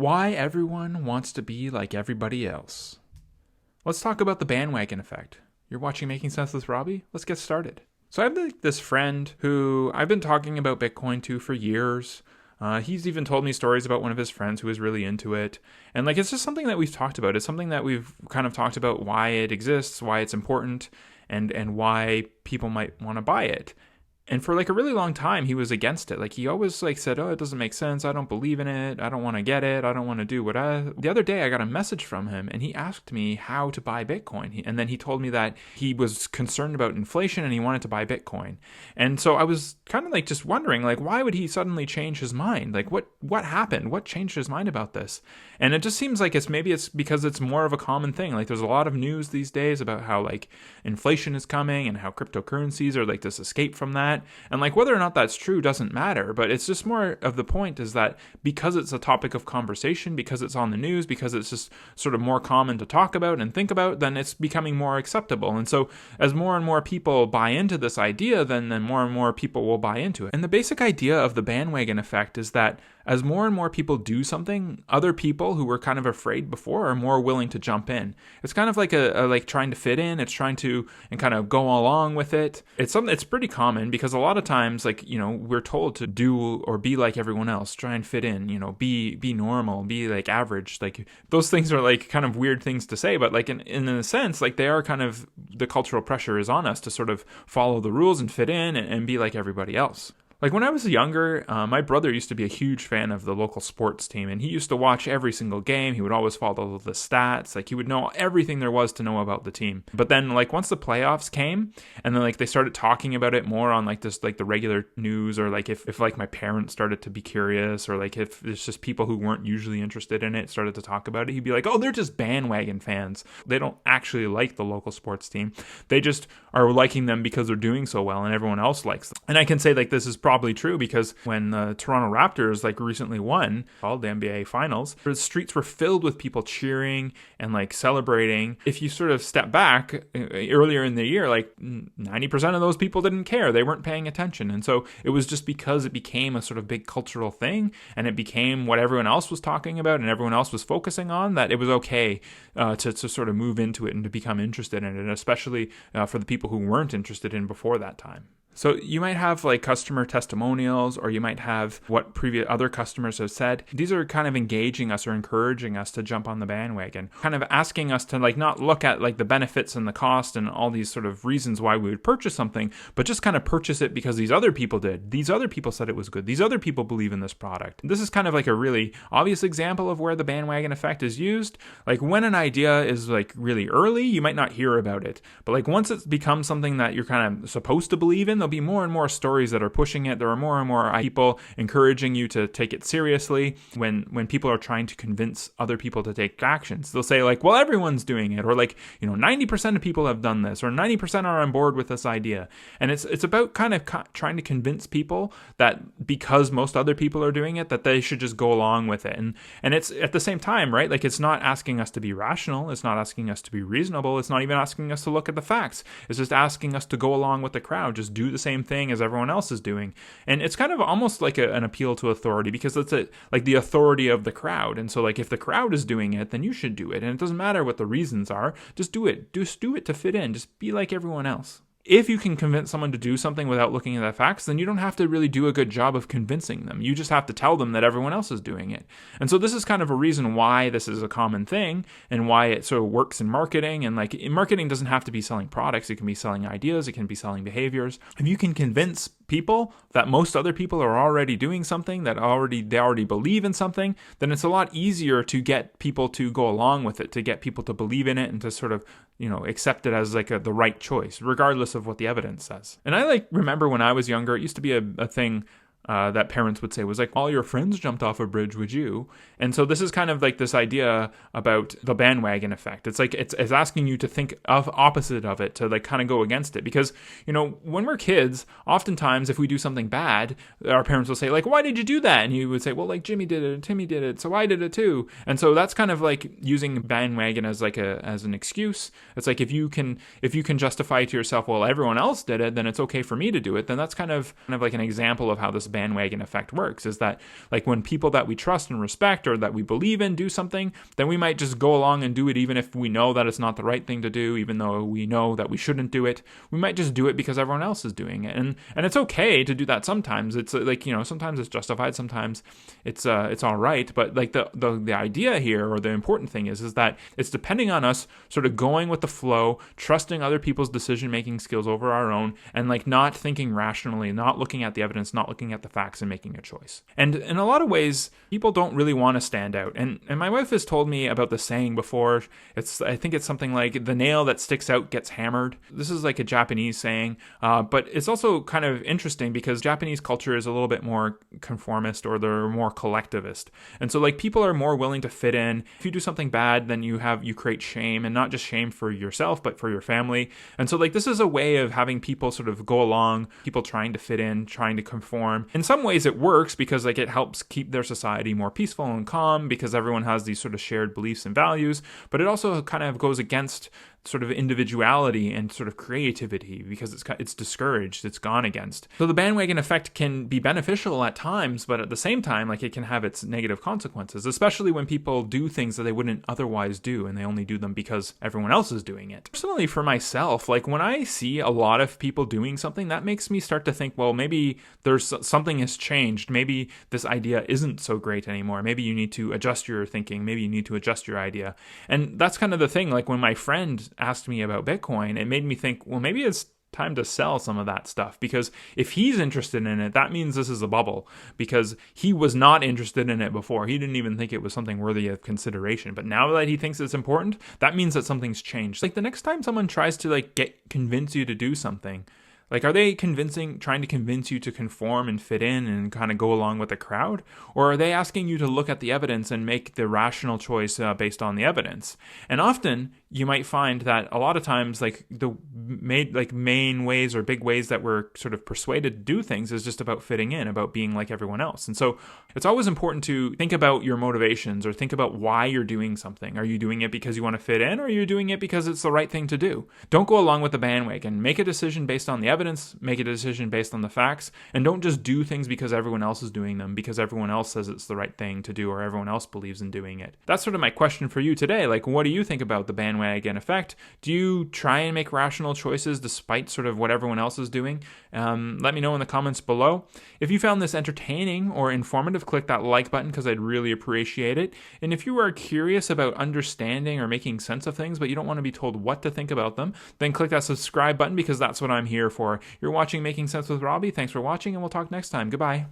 Why everyone wants to be like everybody else. Let's talk about the bandwagon effect. You're watching Making Sense with Robbie? Let's get started. So I have this friend who I've been talking about Bitcoin to for years. He's even told me stories about one of his friends who was really into it. And it's just something that we've talked about. It's something that we've kind of talked about why it exists, why it's important, and why people might want to buy it. And for a really long time, he was against it. He always said, oh, it doesn't make sense. I don't believe in it. I don't want to get it. I don't want to do what The other day, I got a message from him, and he asked me how to buy Bitcoin. And then he told me that he was concerned about inflation, and he wanted to buy Bitcoin. And so I was kind of just wondering, why would he suddenly change his mind? What happened? What changed his mind about this? And it just seems like it's because it's more of a common thing. There's a lot of news these days about how, inflation is coming and how cryptocurrencies are, this escape from that. And whether or not that's true doesn't matter, but it's just more of the point is that because it's a topic of conversation, because it's on the news, because it's just sort of more common to talk about and think about, then it's becoming more acceptable. And so as more and more people buy into this idea, then more and more people will buy into it. And the basic idea of the bandwagon effect is that as more and more people do something, other people who were kind of afraid before are more willing to jump in. It's kind of like trying to fit in. It's trying to and kind of go along with it. It's something that's pretty common because a lot of times, we're told to do or be like everyone else, try and fit in, be normal, be average. Those things are kind of weird things to say, but in a sense, they are kind of the cultural pressure is on us to sort of follow the rules and fit in and be like everybody else. When I was younger, my brother used to be a huge fan of the local sports team, and he used to watch every single game. He would always follow the stats. He would know everything there was to know about the team. But then, once the playoffs came, and then, they started talking about it more on, the regular news, or, if my parents started to be curious, or, if it's just people who weren't usually interested in it started to talk about it, he'd be like, oh, they're just bandwagon fans. They don't actually like the local sports team. They just are liking them because they're doing so well, and everyone else likes them. And I can say, this is probably true because when the Toronto Raptors recently won all the NBA finals, the streets were filled with people cheering and celebrating. If you sort of step back earlier in the year, 90% of those people didn't care. They weren't paying attention. And so it was just because it became a sort of big cultural thing and it became what everyone else was talking about and everyone else was focusing on, that it was okay to sort of move into it and to become interested in it, especially for the people who weren't interested in before that time. So you might have customer testimonials, or you might have what previous other customers have said. These are kind of engaging us or encouraging us to jump on the bandwagon, kind of asking us to not look at the benefits and the cost and all these sort of reasons why we would purchase something, but just kind of purchase it because these other people did. These other people said it was good. These other people believe in this product. This is kind of a really obvious example of where the bandwagon effect is used. When an idea is really early, you might not hear about it, but once it becomes something that you're kind of supposed to believe in, there'll be more and more stories that are pushing it. There are more and more people encouraging you to take it seriously when people are trying to convince other people to take actions. They'll say well, everyone's doing it, or 90% of people have done this, or 90% are on board with this idea. And it's about kind of trying to convince people that because most other people are doing it, that they should just go along with it. And it's at the same time, right? It's not asking us to be rational. It's not asking us to be reasonable. It's not even asking us to look at the facts. It's just asking us to go along with the crowd, just do the same thing as everyone else is doing. And it's kind of almost an appeal to authority, because it's the authority of the crowd. And so if the crowd is doing it, then you should do it. And it doesn't matter what the reasons are. Just do it. Just do it to fit in. Just be like everyone else. If you can convince someone to do something without looking at the facts, then you don't have to really do a good job of convincing them. You just have to tell them that everyone else is doing it. And so this is kind of a reason why this is a common thing and why it sort of works in marketing. And marketing doesn't have to be selling products. It can be selling ideas. It can be selling behaviors. If you can convince people that most other people are already doing something, that they already believe in something, then it's a lot easier to get people to go along with it, to get people to believe in it and to sort of, accept it as the right choice, regardless of what the evidence says. And I remember when I was younger, it used to be a thing that parents would say was all your friends jumped off a bridge, would you? And so this is kind of this idea about the bandwagon effect. It's it's asking you to think of opposite of it, to kind of go against it. Because, when we're kids, oftentimes if we do something bad, our parents will say why did you do that? And you would say, well, Jimmy did it and Timmy did it, so I did it too. And so that's kind of using bandwagon as as an excuse. It's if you can justify to yourself, well, everyone else did it, then it's okay for me to do it. Then that's kind of an example of how this bandwagon effect works, is that like when people that we trust and respect or that we believe in do something, then we might just go along and do it even if we know that it's not the right thing to do, even though we know that we shouldn't do it. We might just do it because everyone else is doing it. And it's okay to do that sometimes. It's like, sometimes it's justified, sometimes it's all right. But like the idea here, or the important thing is that it's depending on us sort of going with the flow, trusting other people's decision-making skills over our own, and like not thinking rationally, not looking at the evidence, not looking at the facts and making a choice. And in a lot of ways, people don't really want to stand out. And my wife has told me about the saying before. I think it's something like, the nail that sticks out gets hammered. This is like a Japanese saying, but it's also kind of interesting because Japanese culture is a little bit more conformist, or they're more collectivist. And so like people are more willing to fit in. If you do something bad, then you create shame, and not just shame for yourself, but for your family. And so like this is a way of having people sort of go along, people trying to fit in, trying to conform. In some ways it works because like it helps keep their society more peaceful and calm because everyone has these sort of shared beliefs and values, but it also kind of goes against sort of individuality and sort of creativity because it's discouraged, it's gone against. So the bandwagon effect can be beneficial at times, but at the same time, like it can have its negative consequences, especially when people do things that they wouldn't otherwise do and they only do them because everyone else is doing it. Personally, for myself, like when I see a lot of people doing something, that makes me start to think, well, maybe there's something has changed. Maybe this idea isn't so great anymore. Maybe you need to adjust your thinking. Maybe you need to adjust your idea. And that's kind of the thing. Like when my friend asked me about Bitcoin, it made me think, well, maybe it's time to sell some of that stuff, because if he's interested in it, that means this is a bubble, because he was not interested in it before. He didn't even think it was something worthy of consideration, but now that he thinks it's important, that means that something's changed. Like the next time someone tries to convince you to do something, like, are they trying to convince you to conform and fit in and kind of go along with the crowd? Or are they asking you to look at the evidence and make the rational choice based on the evidence? And often you might find that a lot of times, like the main ways or big ways that we're sort of persuaded to do things is just about fitting in, about being like everyone else. And so it's always important to think about your motivations, or think about why you're doing something. Are you doing it because you want to fit in, or are you doing it because it's the right thing to do? Don't go along with the bandwagon. Make a decision based on the evidence, make a decision based on the facts, and don't just do things because everyone else is doing them, because everyone else says it's the right thing to do, or everyone else believes in doing it. That's sort of my question for you today. Like, what do you think about the bandwagon effect? Do you try and make rational choices despite sort of what everyone else is doing? Let me know in the comments below. If you found this entertaining or informative, click that like button because I'd really appreciate it. And if you are curious about understanding or making sense of things, but you don't want to be told what to think about them, then click that subscribe button, because that's what I'm here for. You're watching Making Sense with Robbie. Thanks for watching, and we'll talk next time. Goodbye.